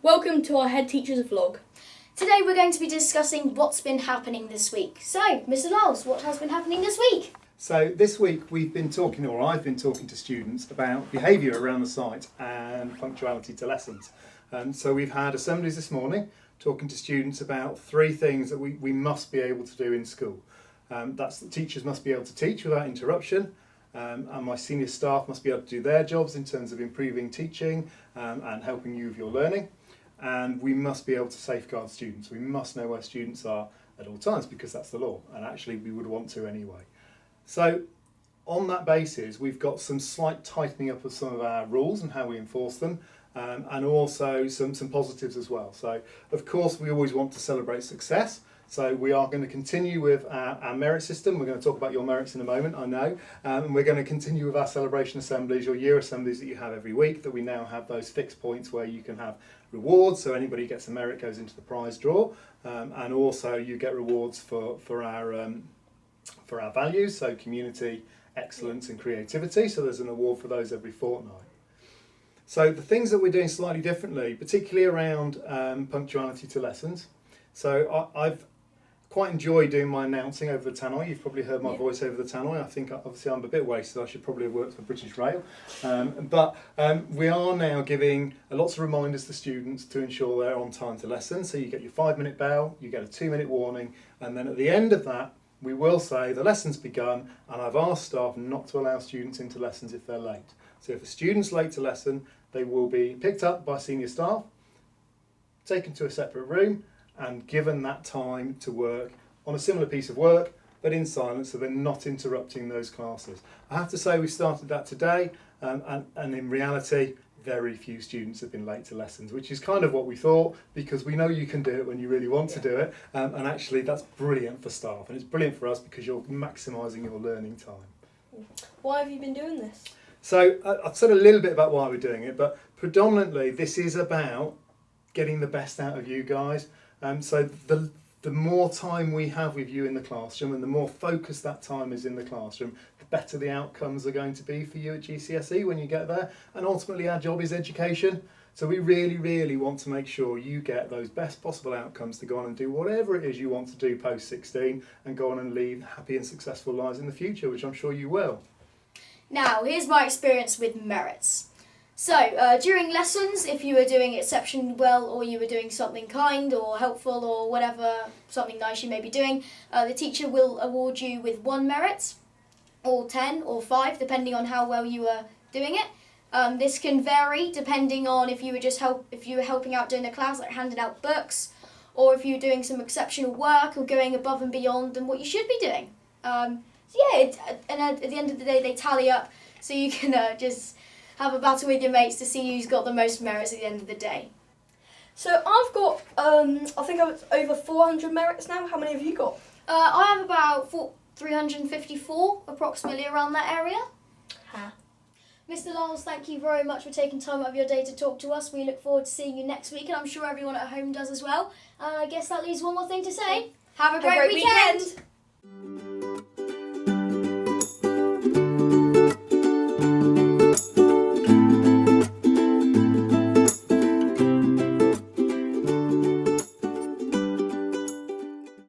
Welcome to our head teacher's vlog. Today we're going to be discussing what's been happening this week. So, Mr. Liles, what has been happening this week? So this week I've been talking to students about behaviour around the site and punctuality to lessons. So we've had assemblies this morning talking to students about 3 things that we must be able to do in school. That's that teachers must be able to teach without interruption, and my senior staff must be able to do their jobs in terms of improving teaching and helping you with your learning. And we must be able to safeguard students. We must know where students are at all times because that's the law, and actually we would want to anyway. So on that basis, we've got some slight tightening up of some of our rules and how we enforce them, and also some positives as well. So of course we always want to celebrate success. So we are going to continue with our merit system. We're going to talk about your merits in a moment, I know. And we're going to continue with our celebration assemblies, your year assemblies that you have every week, that we now have those fixed points where you can have rewards. So anybody who gets a merit goes into the prize draw. And also you get rewards for our values, so community, excellence and creativity. So there's an award for those every fortnight. So the things that we're doing slightly differently, particularly around punctuality to lessons. So I've quite enjoyed doing my announcing over the tannoy. You've probably heard my voice over the tannoy. I think obviously I'm a bit wasted. I should probably have worked for British Rail. But we are now giving lots of reminders to students to ensure they're on time to lessons. So you get your 5-minute bell, you get a 2-minute warning, and then at the end of that, we will say the lesson's begun, and I've asked staff not to allow students into lessons if they're late. So if a student's late to lesson, they will be picked up by senior staff, taken to a separate room, and given that time to work on a similar piece of work, but in silence, so they're not interrupting those classes. I have to say we started that today, and in reality, very few students have been late to lessons, which is kind of what we thought, because we know you can do it when you really want to do it, and actually that's brilliant for staff, and it's brilliant for us because you're maximising your learning time. Why have you been doing this? So I've said a little bit about why we're doing it, but predominantly this is about getting the best out of you guys. So the more time we have with you in the classroom and the more focused that time is in the classroom, the better the outcomes are going to be for you at GCSE when you get there. And ultimately our job is education. So we really, really want to make sure you get those best possible outcomes to go on and do whatever it is you want to do post 16 and go on and lead happy and successful lives in the future, which I'm sure you will. Now, here's my experience with merits. So, during lessons, if you were doing exceptionally well or you were doing something kind or helpful or whatever, something nice you may be doing, the teacher will award you with 1 merit, or 10 or 5, depending on how well you were doing it. This can vary depending on if you were helping out during the class, like handing out books, or if you're doing some exceptional work or going above and beyond than what you should be doing. And at the end of the day, they tally up, so you can just have a battle with your mates to see who's got the most merits at the end of the day. So I've got, I think I've over 400 merits now. How many have you got? I have about 354, approximately around that area. Mr. Liles, thank you very much for taking time out of your day to talk to us. We look forward to seeing you next week, and I'm sure everyone at home does as well. I guess that leaves one more thing to say. Have a great weekend.